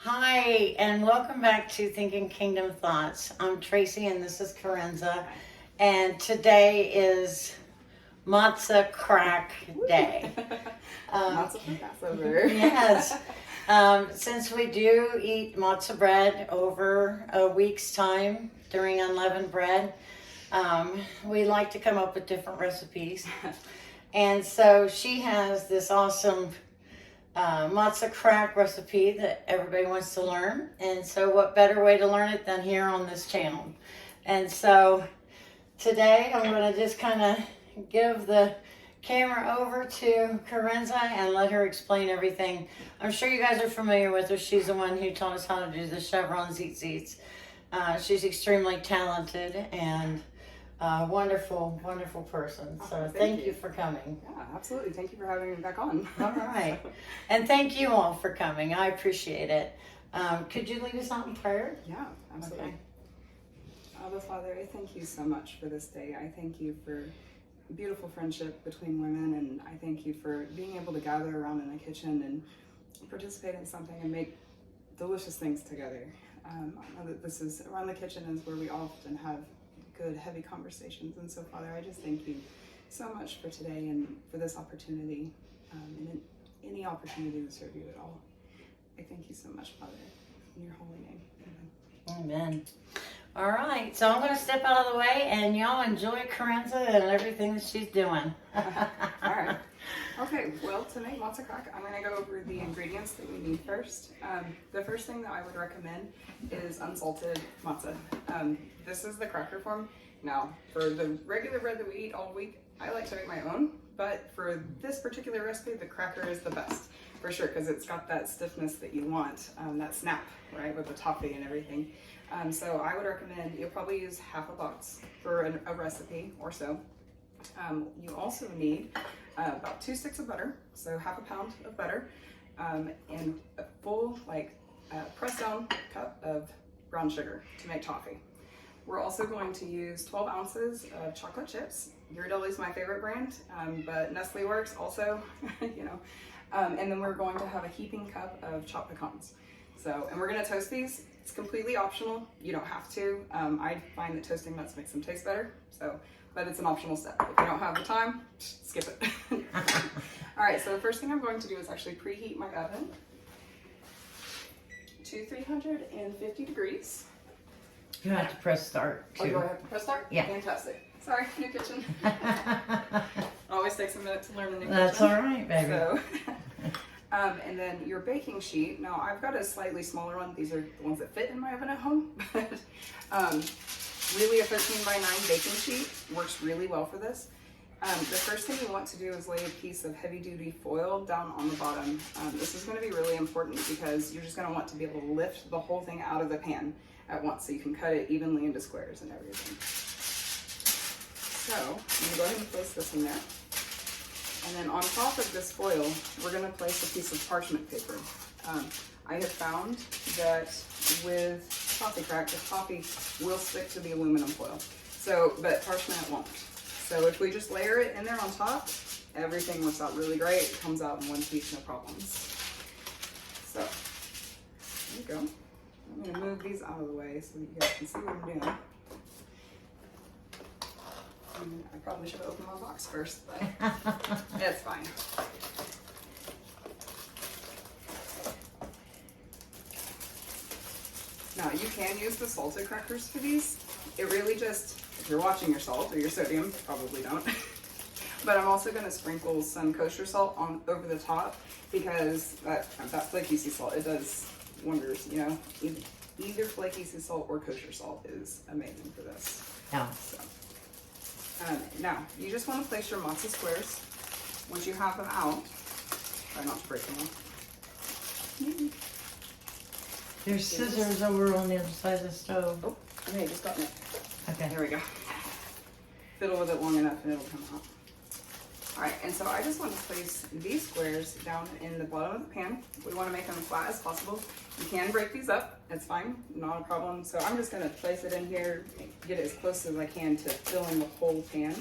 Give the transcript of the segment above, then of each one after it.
Hi, and welcome back to Thinking Kingdom Thoughts. I'm Tracy, and this is Corinza, and today is MATZAH CRACK Day. Lots of Passover. Yes. Since we do eat matzah bread over a week's time during unleavened bread, we like to come up with different recipes. And so she has this awesome MATZAH CRACK recipe that everybody wants to learn. And so what better way to learn it than here on this channel? And so today I'm going to just kind of give the camera over to Corinza and let her explain everything. I'm sure you guys are familiar with her. She's the one who taught us how to do the chevron zits. She's extremely talented and wonderful, wonderful person. So thank you for coming. Yeah, absolutely. Thank you for having me back on. All right. And thank you all for coming. I appreciate it. Could you lead us out in prayer? Yeah, absolutely. Okay. Abba Father, I thank you so much for this day. I thank you for beautiful friendship between women, and I thank you for being able to gather around in the kitchen and participate in something and make delicious things together. I know that this is around the kitchen is where we often have good, heavy conversations, and so Father, I just thank you so much for today and for this opportunity, and any opportunity to serve you at all. I thank you so much, Father, in your holy name. Amen. Amen. All right. So I'm going to step out of the way and y'all enjoy Corinza and everything that she's doing. All right. Okay, well, to make matzah crack, I'm going to go over the ingredients that we need first. The first thing that I would recommend is unsalted matzah. This is the cracker form. Now, for the regular bread that we eat all week, I like to make my own, but for this particular recipe, the cracker is the best, for sure, because it's got that stiffness that you want, that snap, right, with the toffee and everything. So I would recommend you'll probably use half a box for a recipe or so. You also need about 2 sticks of butter, so half a pound of butter, and a full, pressed down cup of brown sugar to make toffee. We're also going to use 12 ounces of chocolate chips. Ghirardelli is my favorite brand, but Nestle works also, you know. And then we're going to have a heaping cup of chopped pecans. So, and we're gonna toast these. It's completely optional. You don't have to. I find that toasting nuts makes them taste better. So, but it's an optional step. If you don't have the time, skip it. All right, so the first thing I'm going to do is actually preheat my oven to 350 degrees. You have to press start too. Oh, do I have to press start? Yeah. Fantastic. Sorry, new kitchen. Always takes a minute to learn the new That's kitchen. all right, baby. So, and then your baking sheet. Now I've got a slightly smaller one. These are the ones that fit in my oven at home. But really a 13 by 9 baking sheet works really well for this. The first thing you want to do is lay a piece of heavy duty foil down on the bottom. This is going to be really important because you're just going to want to be able to lift the whole thing out of the pan at once so you can cut it evenly into squares and everything. So I'm going to go ahead and place this in there. And then on top of this foil, we're going to place a piece of parchment paper. I have found that with toffee crack, the toffee will stick to the aluminum foil. So, but parchment won't. So if we just layer it in there on top, everything works out really great. It comes out in one piece, no problems. So, there you go. I'm going to move these out of the way so that you guys can see what I'm doing. I probably should have opened my box first, but it's fine. Now, you can use the salted crackers for these. It really just, if you're watching your salt or your sodium, probably don't. But I'm also going to sprinkle some kosher salt on over the top because that flaky sea salt, it does wonders, you know. Either flaky sea salt or kosher salt is amazing for this. Yeah. So. Now, you just want to place your matzah squares. Once you have them out, try not to break them off. There's scissors over on the other side of the stove. Oh, okay, just got it. Okay. There we go. Fiddle with it long enough and it'll come out. All right, and so I just want to place these squares down in the bottom of the pan. We want to make them flat as possible. You can break these up, it's fine, not a problem. So I'm just going to place it in here, get it as close as I can to filling the whole pan.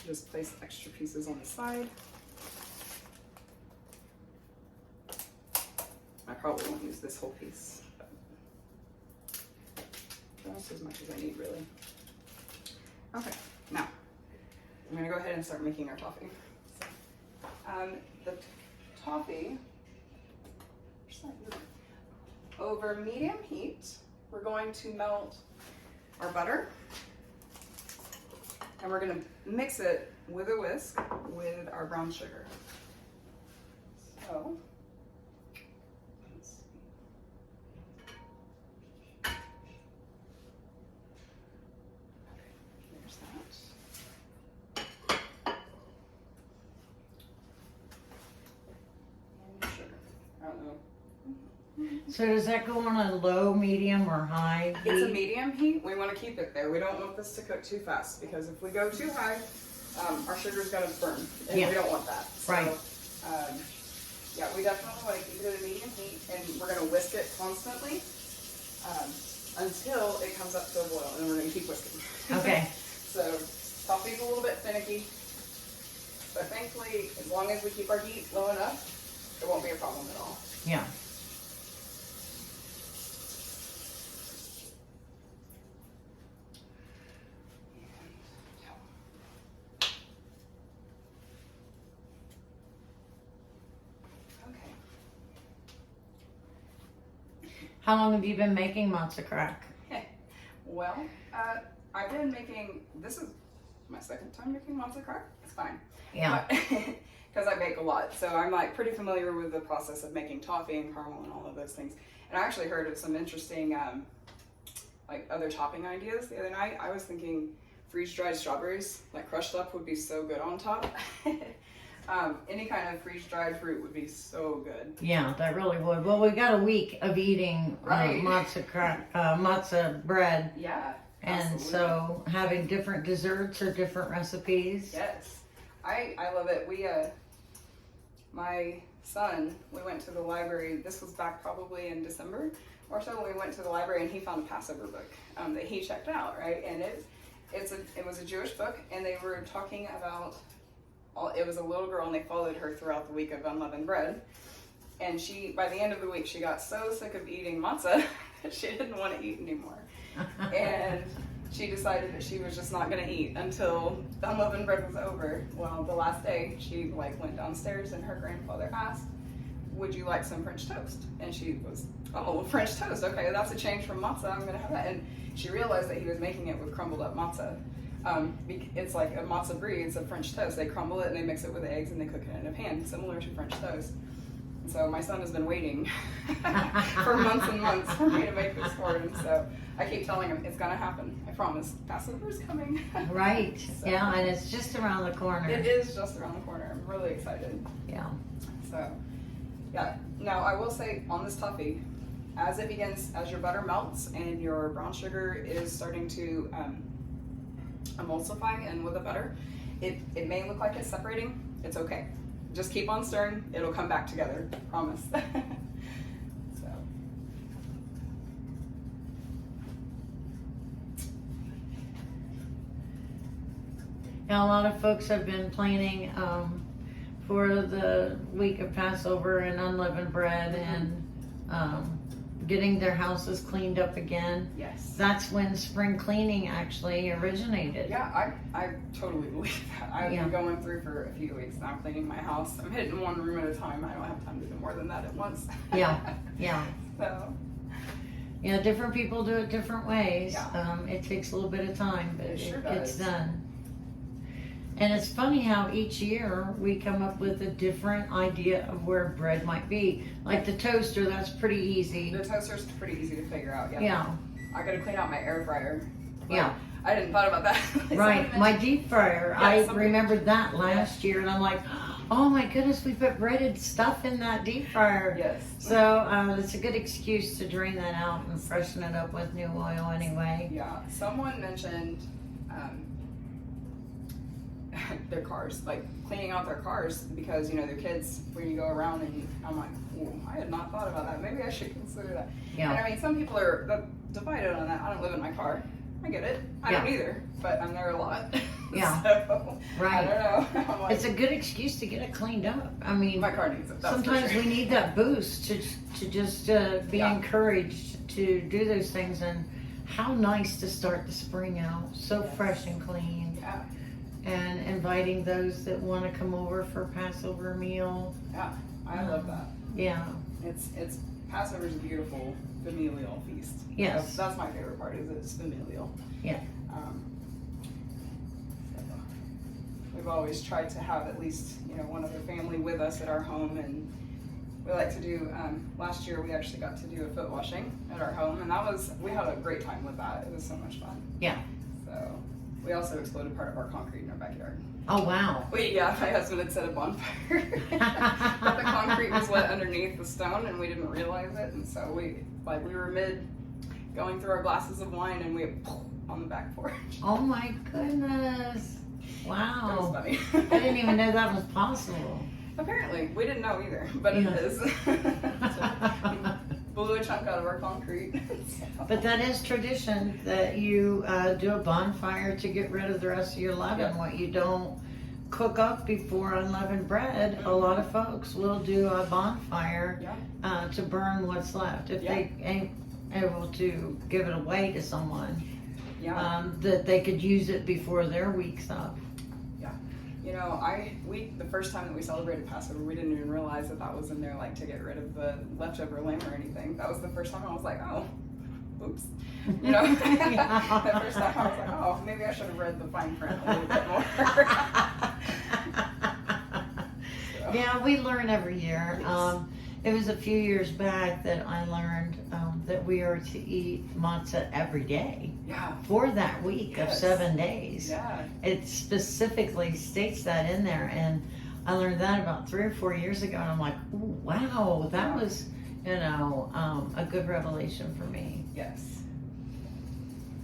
Just place extra pieces on the side. I probably won't use this whole piece, but just as much as I need, really. Okay, now I'm gonna go ahead and start making our toffee. So, the toffee, over medium heat, we're going to melt our butter, and we're gonna mix it with a whisk with our brown sugar. So, let's see. There's that. And sugar. I don't know. So does that go on a low, medium, or high heat? It's a medium heat. We want to keep it there. We don't want this to cook too fast, because if we go too high, our sugar's going to burn, and Yeah. we don't want that. So, Right. Yeah, we definitely want to keep it at a medium heat, and we're going to whisk it constantly until it comes up to a boil, and we're going to keep whisking. Okay. So toffee's a little bit finicky, but thankfully, as long as we keep our heat low enough, it won't be a problem at all. Yeah. How long have you been making MATZAH CRACK? Well, I've been making, this is my second time making MATZAH CRACK. It's fine. Yeah. Because I bake a lot. So I'm like pretty familiar with the process of making toffee and caramel and all of those things. And I actually heard of some interesting like other topping ideas the other night. I was thinking freeze-dried strawberries, like crushed up, would be so good on top. Any kind of freeze-dried fruit would be so good. Yeah, that really would. Well, we got a week of eating Right. matzah bread. Yeah. And absolutely. so having different desserts or different recipes. Yes. I love it. We, my son, we went to the library, this was back probably in December or so, we went to the library and he found a Passover book that he checked out, right? And it was a Jewish book, and they were talking about, it was a little girl, and they followed her throughout the week of unleavened bread. And she, by the end of the week, she got so sick of eating matzah that she didn't want to eat anymore. And she decided that she was just not going to eat until the unleavened bread was over. Well, the last day, she went downstairs, and her grandfather asked, "Would you like some French toast?" And she was, "Oh, French toast. Okay, that's a change from matzah. I'm going to have that." And she realized that he was making it with crumbled up matzah. It's like a matzah brie. It's a French toast. They crumble it and they mix it with eggs and they cook it in a pan, similar to French toast. And so my son has been waiting for months and months for me to make this for him. So I keep telling him it's gonna happen. I promise. Passover's coming. Right. So, yeah, and it's just around the corner. It is just around the corner. I'm really excited. Yeah. So yeah. Now I will say on this toffee, as your butter melts and your brown sugar is starting to emulsify in with the butter, it may look like it's separating. It's okay. Just keep on stirring. It'll come back together. Promise. So. Now, a lot of folks have been planning for the week of Passover and unleavened bread and getting their houses cleaned up again. Yes. That's when spring cleaning actually originated. Yeah, I totally believe that. I've been going through for a few weeks now cleaning my house. I'm hitting one room at a time. I don't have time to do more than that at once. Yeah, yeah. So. Yeah, different people do it different ways. Yeah. It takes a little bit of time, but It sure gets does. done. And it's funny how each year we come up with a different idea of where bread might be. Like the toaster, that's pretty easy. The toaster's pretty easy to figure out. Yeah. Yeah. I gotta clean out my air fryer. But Yeah. I didn't thought about that. Right. My deep fryer, Yeah, I some- remembered that last year, and I'm like, oh my goodness, we put breaded stuff in that deep fryer. Yes. So it's a good excuse to drain that out and freshen it up with new oil anyway. Yeah. Someone mentioned their cars, like cleaning out their cars because their kids, when you go around, and I'm like, ooh, I had not thought about that. Maybe I should consider that. Yeah. And I mean, some people are divided on that. I don't live in my car, I get it. I Yeah. don't either, but I'm there a lot. Yeah. So, Right. I don't know. I'm like, It's a good excuse to get it cleaned up. I mean, my car needs it. That's for sometimes sure. we need that boost to just be Yeah. encouraged to do those things. And how nice to start the spring out so Yes. fresh and clean. Yeah. And inviting those that want to come over for a Passover meal. Yeah. I love that. Yeah. It's Passover's a beautiful familial feast. Yes. That's my favorite part. Is it's familial. Yeah. So we've always tried to have at least one other family with us at our home, and we like to do. Last year we actually got to do a foot washing at our home, and we had a great time with that. It was so much fun. Yeah. So we also exploded part of our concrete in our backyard. Oh, wow. My husband had set a bonfire, but the concrete was wet underneath the stone, and we didn't realize it. And so we were mid going through our glasses of wine, and we on the back porch. Oh, my goodness. That was Wow. funny. I didn't even know that was possible. Apparently, we didn't know either, but it Yeah. is. So, blew a chunk out of our concrete. So. But that is tradition that you do a bonfire to get rid of the rest of your leaven. Yep. What you don't cook up before unleavened bread, a lot of folks will do a bonfire Yeah. to burn what's left. If Yeah. they ain't able to give it away to someone, Yeah. that they could use it before their week's up. The first time that we celebrated Passover, we didn't even realize that was in there, like to get rid of the leftover lamb or anything. That was the first time I was like, oh, oops. The first time I was like, oh, maybe I should have read the fine print a little bit more. So, Yeah, we learn every year. Yes. It was a few years back that I learned that we are to eat matzah every day yeah. for that week of Yes. 7 days. Yeah. It specifically states that in there, and I learned that about 3 or 4 years ago, and I'm like, ooh, wow, that was, a good revelation for me. Yes.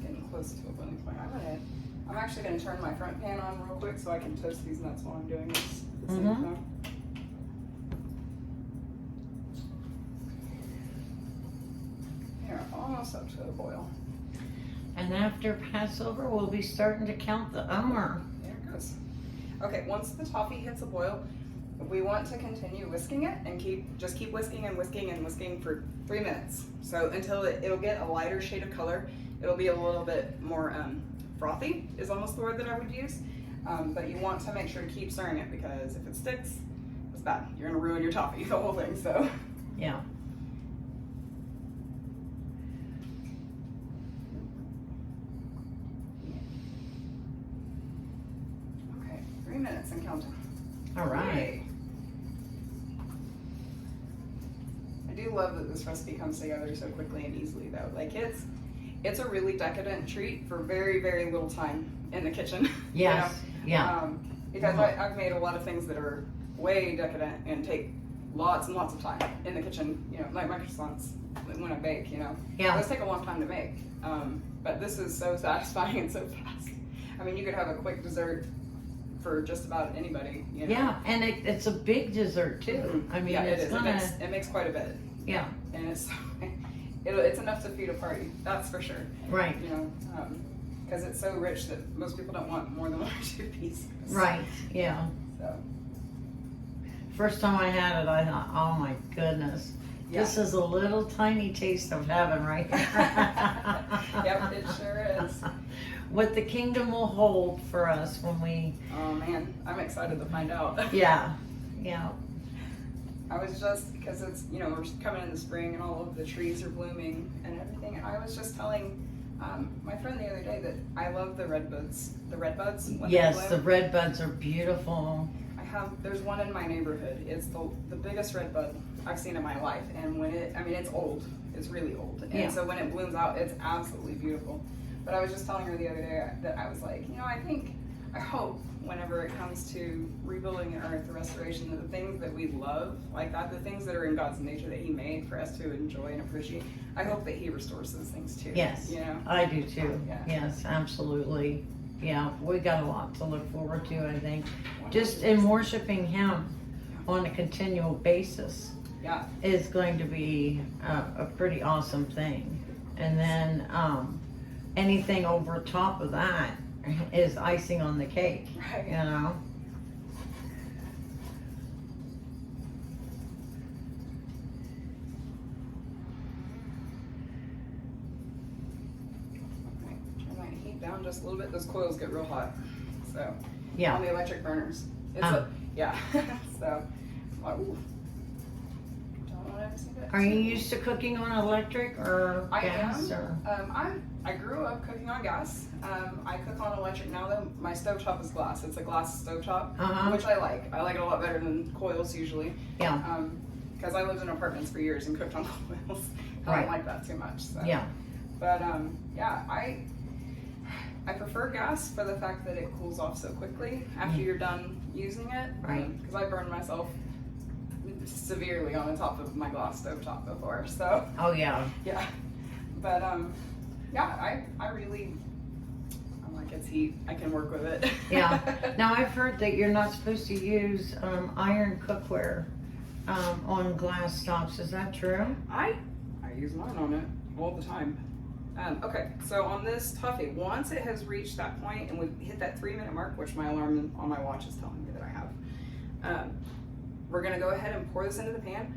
Getting close to a boiling point. I'm actually going to turn my front pan on real quick so I can toast these nuts while I'm doing this at the same Mhm. time. Here, almost up to a boil. And after Passover, we'll be starting to count the omer. There it goes. Okay, once the toffee hits a boil, we want to continue whisking it and keep whisking and whisking and whisking for 3 minutes. So until it'll get a lighter shade of color. It'll be a little bit more frothy is almost the word that I would use. But you want to make sure to keep stirring it, because if it sticks, it's bad. You're gonna ruin your toffee, the whole thing. So Yeah. okay, 3 minutes and counting. All right. Yay. I do love that this recipe comes together so quickly and easily, though. Like it's a really decadent treat for very, very little time in the kitchen. Yes. Yeah. Because I've made a lot of things that are way decadent and take lots and lots of time in the kitchen. Like my croissants when I bake. Yeah. Those take a long time to make. But this is so satisfying and so fast. I mean, you could have a quick dessert for just about anybody. Yeah, and it's a big dessert too. Mhm. I mean, yeah, it's it is. gonna. It makes quite a bit. Yeah. And it's enough to feed a party. That's for sure. Right. Because it's so rich that most people don't want more than 1 or 2 pieces. Right. Yeah. So First time I had it, I thought, oh my goodness, this is a little tiny taste of heaven right here. Yep, it sure is. What the kingdom will hold for us when we. Oh man, I'm excited to find out. Yeah. Yeah. I was just, because it's, we're coming in the spring and all of the trees are blooming and everything. And I was just telling my friend the other day that I love the red buds. The red buds. When Yes, they the bloom. red buds are beautiful. There's one in my neighborhood. It's the biggest red bud I've seen in my life. And it's old. It's really old. And so when it blooms out, it's absolutely beautiful. But I was just telling her the other day that I was like, I hope whenever it comes to rebuilding the earth, the restoration, that the things that we love, like that, the things that are in God's nature that He made for us to enjoy and appreciate, I hope that He restores those things too. Yes, I do too. Yeah. Yes, absolutely. Yeah, we got a lot to look forward to, I think. Just in worshiping Him on a continual basis is going to be a pretty awesome thing. And then anything over top of that is icing on the cake, Right. you know? Turn my heat down just a little bit. Those coils get real hot. So Yeah. on the electric burners. It's yeah. So ooh. Don't want to see it. Are you used to cooking on electric or I gas? am. Or? I grew up cooking on gas. I cook on electric now though. My stovetop is glass. It's a glass stovetop, which I like. I like it a lot better than coils usually. Yeah. Because I lived in apartments for years and cooked on coils. I Right. don't like that too much. So. Yeah. But yeah, I prefer gas for the fact that it cools off so quickly after you're done using it. Right. Because I burned myself severely on the top of my glass stovetop before. So. Oh yeah. Yeah. But yeah, I really like its heat. I can work with it. Yeah. Now I've heard that you're not supposed to use iron cookware on glass tops. Is that true? I use mine on it all the time. Okay, so on this toffee, once it has reached that point and we've hit that 3-minute mark, which my alarm on my watch is telling me that I have, we're gonna go ahead and pour this into the pan.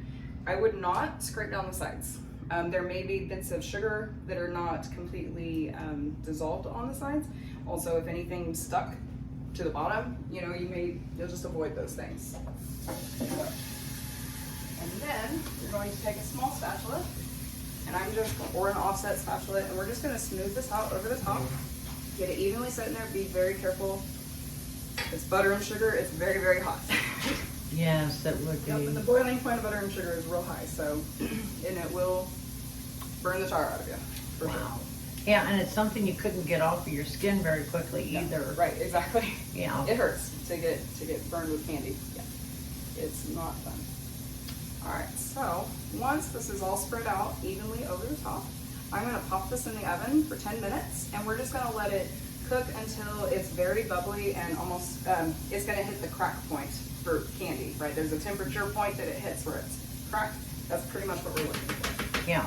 I would not scrape down the sides. There may be bits of sugar that are not completely dissolved on the sides. Also, if anything's stuck to the bottom, you'll just avoid those things. And then you're going to take a small spatula, or an offset spatula, and we're just going to smooth this out over the top. Get it evenly set in there. Be very careful. It's butter and sugar. It's very, very hot. Yes, it would be. Yep, but the boiling point of butter and sugar is real high, so and it will burn the tar out of you. For Wow. sure. Yeah, and it's something you couldn't get off of your skin very quickly either. Right, exactly. Yeah. It hurts to get burned with candy. Yeah. It's not fun. Alright, so once this is all spread out evenly over the top, I'm going to pop this in the oven for 10 minutes, and we're just going to let it cook until it's very bubbly and almost, it's going to hit the crack point for candy, right? There's a temperature point that it hits where it's cracked. That's pretty much what we're looking for. Yeah.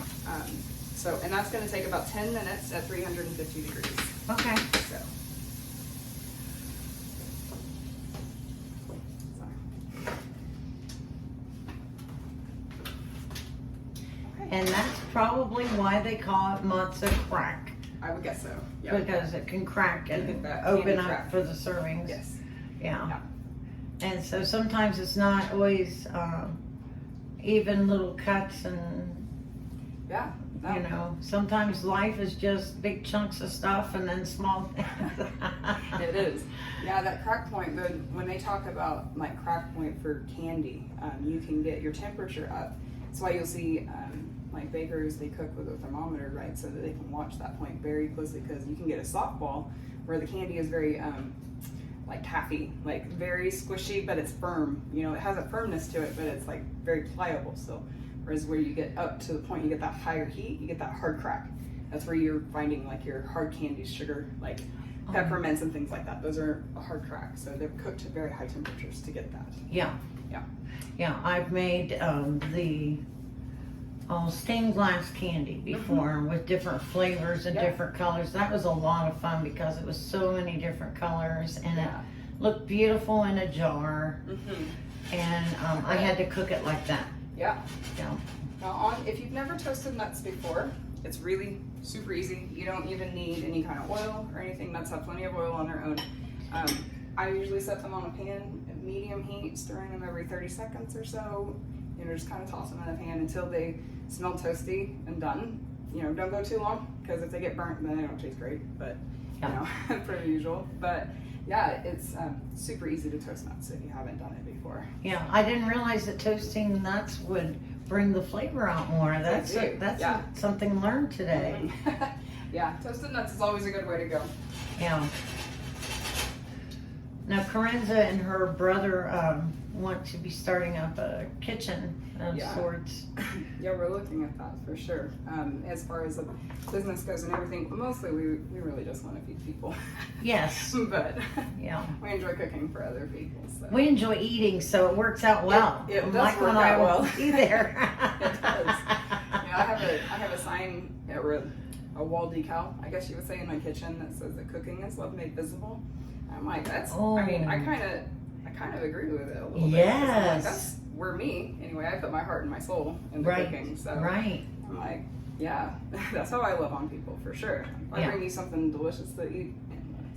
And that's going to take about 10 minutes at 350 degrees. Okay. So. And that's probably why they call it MATZAH CRACK. I would guess so. Yeah. Because it can crack You and get that open candy up crack. for the servings. Yes. Yeah. And so sometimes it's not always even little cuts and, Yeah. No. you know, sometimes life is just big chunks of stuff and then small things. It is. Yeah, that crack point, when they talk about like crack point for candy, you can get your temperature up. That's why you'll see like bakers, they cook with a thermometer, right? So that they can watch that point very closely, because you can get a soft ball where the candy is very like taffy, like very squishy, but it's firm. You know, it has a firmness to it, but it's like very pliable still. Whereas where you get up to the point, you get that higher heat, you get that hard crack. That's where you're finding like your hard candies, sugar, like peppermints and things like that. Those are a hard crack. So they're cooked to very high temperatures to get that. Yeah. Yeah. Yeah, I've made the stained glass candy before with different flavors and different colors. That was a lot of fun because it was so many different colors and it looked beautiful in a jar. And I had to cook it like that. Yeah. Yeah. Now, if you've never toasted nuts before, it's really super easy. You don't even need any kind of oil or anything. Nuts have plenty of oil on their own. I usually set them on a pan at medium heat, stirring them every 30 seconds or so. You know, just kind of toss them in the pan until they smell toasty and done. You know, don't go too long, because if they get burnt, then they don't taste great. But you know, pretty usual. But yeah, it's super easy to toast nuts if you haven't done it before. Yeah, I didn't realize that toasting nuts would bring the flavor out more. That's something learned today. Yeah, toasted nuts is always a good way to go. Yeah. Now, Corinza and her brother want to be starting up a kitchen of sorts. Yeah, we're looking at that for sure. As far as the business goes and everything, mostly we really just want to feed people. Yes. But yeah, we enjoy cooking for other people. So. We enjoy eating, so it works out well. It does like work when out well. Be there. It does. Yeah, I have a sign, or a wall decal, I guess you would say, in my kitchen that says that cooking is love made visible. And I'm like, that's, Oh. I mean, I kind of agree with it a little bit. Yes. I'm like, that's where me, anyway, I put my heart and my soul into cooking. So Right. I'm like, yeah, that's how I love on people, for sure. If I bring you something delicious to eat,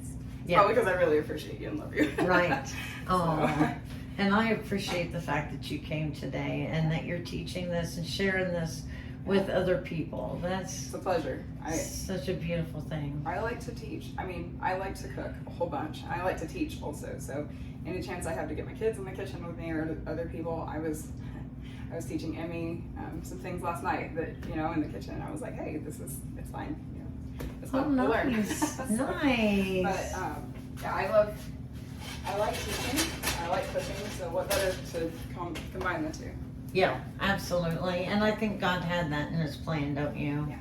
it's probably because I really appreciate you and love you. Right. Oh. And I appreciate the fact that you came today and that you're teaching this and sharing this with other people. It's a pleasure. Such a beautiful thing. I like to teach. I mean, I like to cook a whole bunch. I like to teach also. So any chance I have to get my kids in the kitchen with me or other people, I was teaching Emmy some things last night that, you know, in the kitchen. I was like, hey, it's fine. You know, it's fun to learn. Nice. So, Nice. But yeah, I like teaching. I like cooking. So what better to combine the two? Yeah, absolutely. And I think God had that in his plan, don't you? Yeah,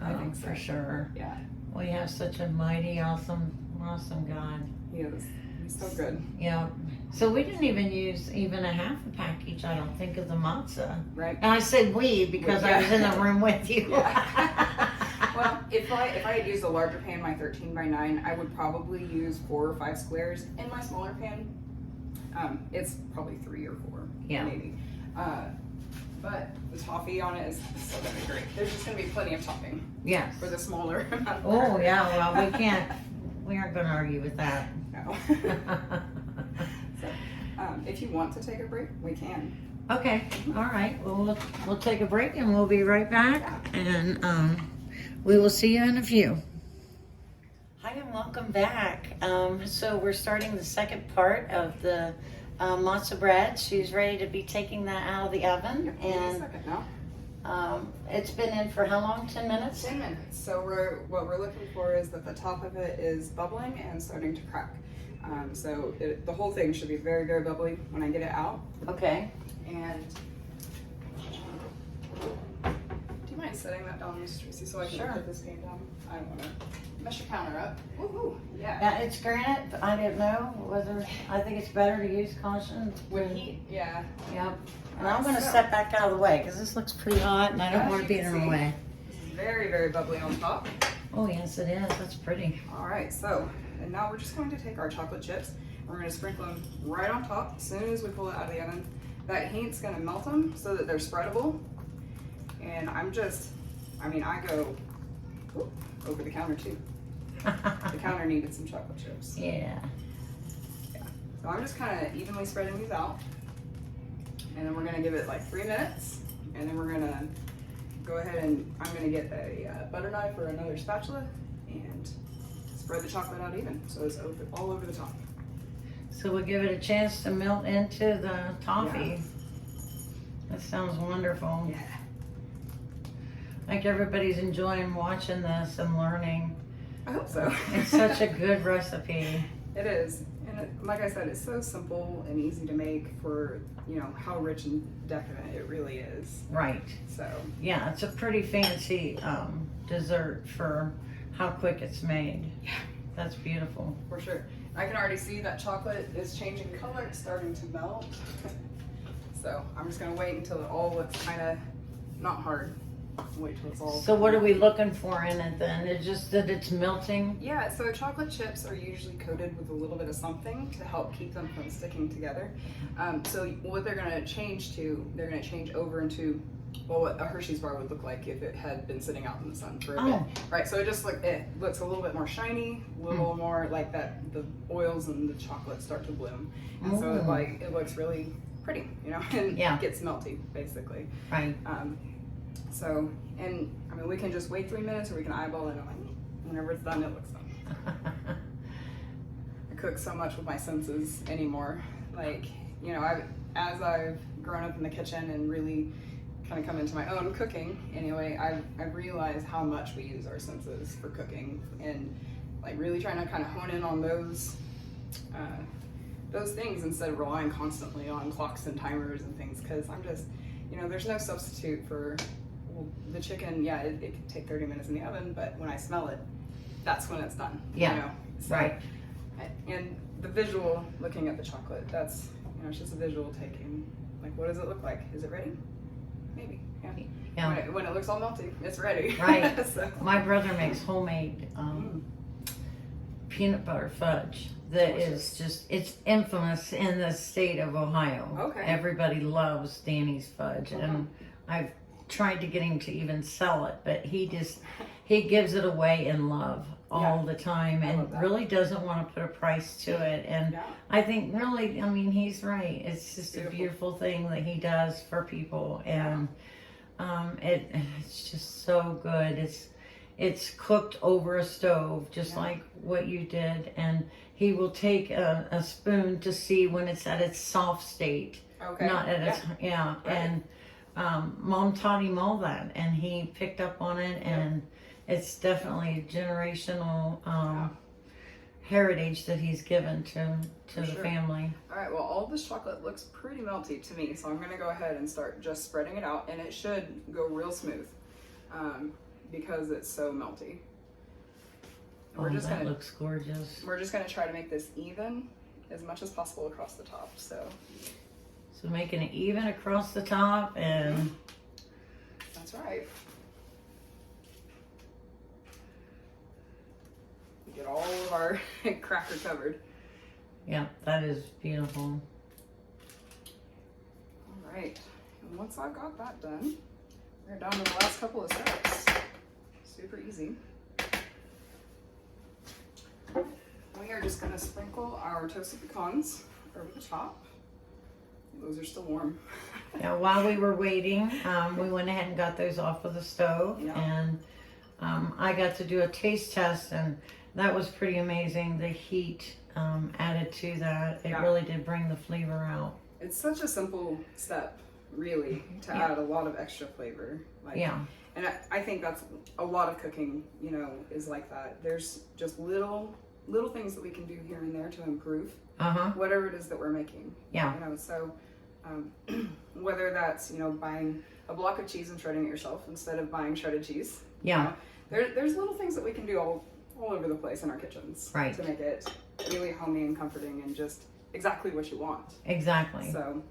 I think so. For sure. Yeah. We have such a mighty, awesome God. He is. He's so good. Yeah. So we didn't even use even a half a package, I don't think, of the matzah. Right. And I said we because I was in the room with you. Yeah. Well, if I had used a larger pan, my 13 by 9, I would probably use 4 or 5 squares. In my smaller pan, it's probably 3 or 4, maybe. But the toffee on it is still gonna be great. There's just gonna be plenty of topping. Yes. For the smaller amount. Oh yeah, well we aren't gonna argue with that. No. So, if you want to take a break, we can. Okay, all right. Well, we'll take a break and we'll be right back. And we will see you in a few. Hi and welcome back. So we're starting the second part of the matzah bread. She's ready to be taking that out of the oven. And it's been in for how long? 10 minutes? 10 minutes. So what we're looking for is that the top of it is bubbling and starting to crack. So the whole thing should be very, very bubbly when I get it out. Okay. And do you mind setting that down, Miss Tracy, so I can put this pan down? I don't want to mess your counter up. Woohoo! Yeah. Yeah, it's granite. I didn't know whether. I think it's better to use caution With heat, yeah. Yep. And I'm going to step back out of the way because this looks pretty hot and I don't want to be in her way. This is very, very bubbly on top. Oh yes, it is. That's pretty. All right, so and now we're just going to take our chocolate chips. We're going to sprinkle them right on top as soon as we pull it out of the oven. That heat's going to melt them so that they're spreadable. And I go over the counter too. The counter needed some chocolate chips. Yeah. So I'm just kind of evenly spreading these out. And then we're going to give it like 3 minutes. And then we're going to go ahead and I'm going to get a butter knife or another spatula and spread the chocolate out even. So it's all over the top. So we'll give it a chance to melt into the toffee. Yeah. That sounds wonderful. Yeah. Like everybody's enjoying watching this and learning. I hope so. It's such a good recipe. It is. And like I said, it's so simple and easy to make for, you know, how rich and decadent it really is. Right. So. Yeah, it's a pretty fancy dessert for how quick it's made. Yeah. That's beautiful. For sure. I can already see that chocolate is changing color. It's starting to melt. So I'm just going to wait until it all looks kind of not hard. Wait till it's all. So what are we looking for in it then? It's just that it's melting? Yeah, so chocolate chips are usually coated with a little bit of something to help keep them from sticking together. So what they're going to change over into, well, what a Hershey's bar would look like if it had been sitting out in the sun for a bit. Right, so it looks a little bit more shiny, a little more like that the oils and the chocolate start to bloom. And so it looks really pretty, you know, and gets melty basically. Right. So, and I mean, we can just wait 3 minutes or we can eyeball it and whenever it's done, it looks done. I cook so much with my senses anymore. Like, you know, as I've grown up in the kitchen and really kind of come into my own cooking anyway, I've realized how much we use our senses for cooking and like really trying to kind of hone in on those things instead of relying constantly on clocks and timers and things, because I'm just, you know, there's no substitute for the chicken. Yeah, it could take 30 minutes in the oven, but when I smell it, that's when it's done. Yeah. You know? So, right. And the visual, looking at the chocolate, that's, you know, it's just a visual taking, like, what does it look like? Is it ready? maybe. Yeah. Yeah. When it looks all melty, it's ready. Right. So. My brother makes homemade peanut butter fudge that is just, it's infamous in the state of Ohio. Okay. Everybody loves Danny's fudge, and I've tried to get him to even sell it, but he gives it away in love all the time and really doesn't want to put a price to it. And I think really, I mean, he's right. It's just a beautiful thing that he does for people, and it's just so good. It's cooked over a stove, just like what you did, and he will take a spoon to see when it's at its soft state, not at its and Mom taught him all that, and he picked up on it, and it's definitely a generational heritage that he's given to the family. All right, well, all this chocolate looks pretty melty to me, so I'm going to go ahead and start just spreading it out, and it should go real smooth because it's so melty. And That looks gorgeous. We're just going to try to make this even as much as possible across the top. So making it even across the top, and that's right. Get all of our cracker covered. Yeah, that is beautiful. All right, and once I've got that done, we're down to the last couple of steps. Super easy. We are just going to sprinkle our toasted pecans over the top. Those are still warm. Yeah, while we were waiting, we went ahead and got those off of the stove, and I got to do a taste test, and that was pretty amazing. The heat added to that. It really did bring the flavor out. It's such a simple step, really, to add a lot of extra flavor. And I think that's a lot of cooking, you know, is like that. There's just little things that we can do here and there to improve whatever it is that we're making. Yeah. You know, so whether that's, you know, buying a block of cheese and shredding it yourself instead of buying shredded cheese. Yeah. You know, there's little things that we can do all over the place in our kitchens to make it really homey and comforting and just exactly what you want. Exactly. So,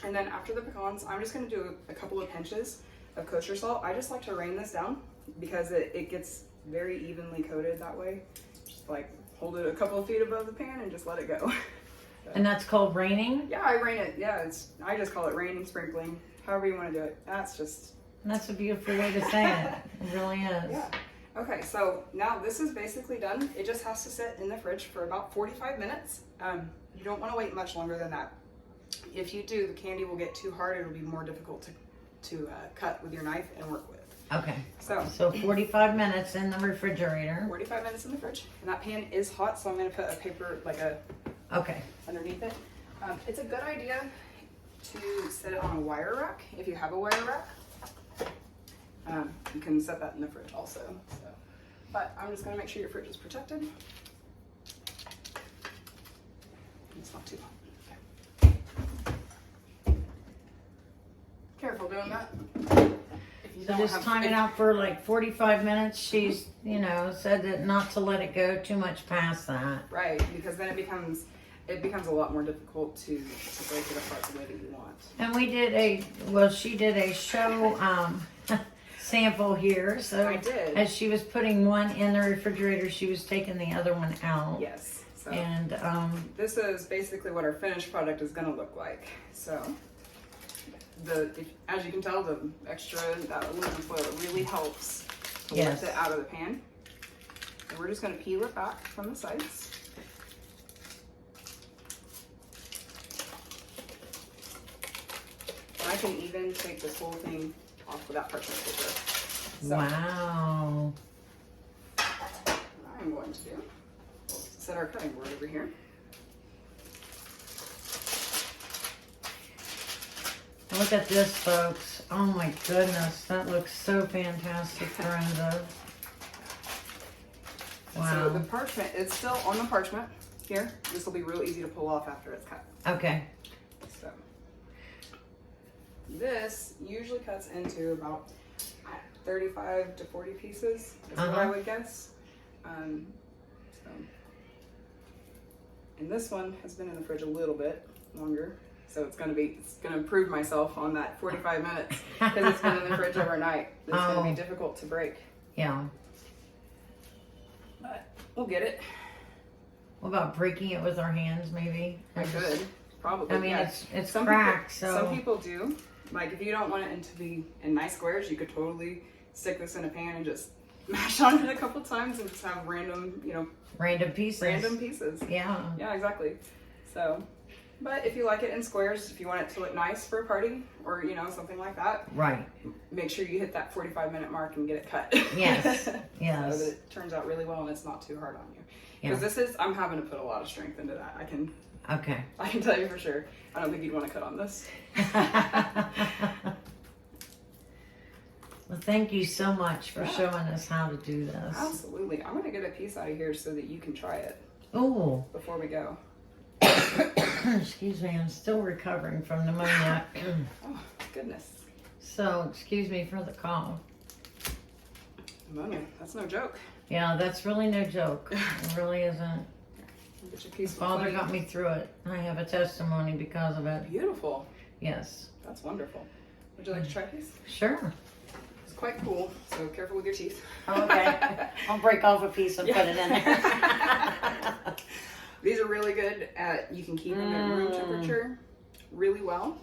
and then after the pecans, I'm just going to do a couple of pinches of kosher salt. I just like to rain this down because it gets very evenly coated that way. Just like hold it a couple of feet above the pan and just let it go. So. And that's called raining? Yeah, I rain it. Yeah, I just call it raining, sprinkling, however you want to do it. That's a beautiful way to say it. It really is. Yeah. Okay, so now this is basically done. It just has to sit in the fridge for about 45 minutes. You don't want to wait much longer than that. If you do, the candy will get too hard. It'll be more difficult to cut with your knife and work with. Okay. So 45 minutes in the refrigerator. 45 minutes in the fridge, and that pan is hot, so I'm going to put a paper underneath it. It's a good idea to set it on a wire rack if you have a wire rack. You can set that in the fridge also. So, but I'm just going to make sure your fridge is protected. It's not too hot. Okay. Careful doing that. So just time it out for like 45 minutes. She's, said that not to let it go too much past that. Right, because then it becomes a lot more difficult to break it apart the way that you want. And she did a show sample here. So I did. As she was putting one in the refrigerator, she was taking the other one out. Yes. So and this is basically what our finished product is going to look like. So as you can tell, the extra that aluminum foil really helps to lift it out of the pan. And we're just going to peel it back from the sides. And I can even take this whole thing off with that parchment paper. So, wow. what I'm going to do, we'll set our cutting board over here. Look at this, folks. Oh my goodness, that looks so fantastic, Lorenzo. Wow. So the parchment, it's still on the parchment here. This will be real easy to pull off after it's cut. Okay. So this usually cuts into about 35 to 40 pieces, is what I would guess. And this one has been in the fridge a little bit longer. So it's gonna improve myself on that 45 minutes because it's been in the fridge overnight. It's gonna be difficult to break. Yeah. But we'll get it. What about breaking it with our hands, maybe? I could probably. I mean, yeah. it's some cracked, people, so some people do. Like if you don't want it to be in nice squares, you could totally stick this in a pan and just mash on it a couple times and just have random, random pieces. Yeah. Yeah, exactly. So, but if you like it in squares, if you want it to look nice for a party or something like that, Right. make sure you hit that 45-minute mark and get it cut. Yes. Yes. So that it turns out really well and it's not too hard on you. Yeah. Because I'm having to put a lot of strength into that. Okay. I can tell you for sure. I don't think you'd want to cut on this. Well, thank you so much for showing us how to do this. Absolutely. I'm going to get a piece out of here so that you can try it. Oh. Before we go. Excuse me, I'm still recovering from pneumonia. Oh, goodness. So, excuse me for the cough. Pneumonia, that's no joke. Yeah, that's really no joke. It really isn't. Get your piece of Father flame. got me through it. I have a testimony because of it. Beautiful. Yes. That's wonderful. Would you like to try these? Sure. It's quite cool, so careful with your teeth. Okay. I'll break off a piece and put it in there. These are really good you can keep them at room temperature really well.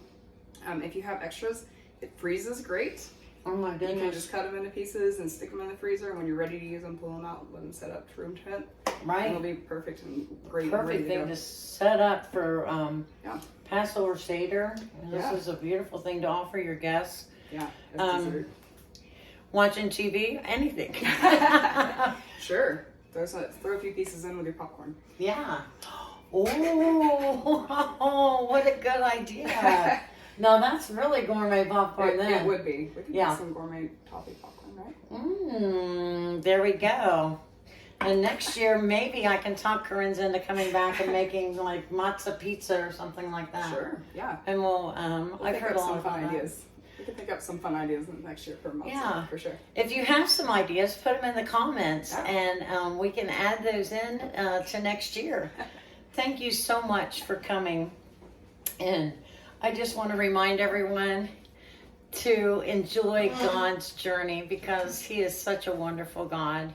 If you have extras, it freezes great. Oh my You goodness. can just cut them into pieces and stick them in the freezer, and when you're ready to use them, pull them out, let them set up to room temp. Right. And it'll be perfect and great. and ready Perfect to thing go. to set up for Yeah. Passover Seder. This Yeah. is a beautiful thing to offer your guests. Yeah. As dessert. Watching TV, anything. Sure. Throw a few pieces in with your popcorn. Yeah. Oh, what a good idea. No, that's really gourmet popcorn then. It would be. We could Yeah. get some gourmet toffee popcorn, right? There we go. And next year, maybe I can talk Corinne's into coming back and making like matzah pizza or something like that. Sure. Yeah. And we'll I've Pick heard up a lot some about fun that. ideas. We could pick up some fun ideas next year for matzah. Yeah. For sure. If you have some ideas, put them in the comments, Yeah. and we can add those in to next year. Thank you so much for coming. And I just want to remind everyone to enjoy God's journey because He is such a wonderful God.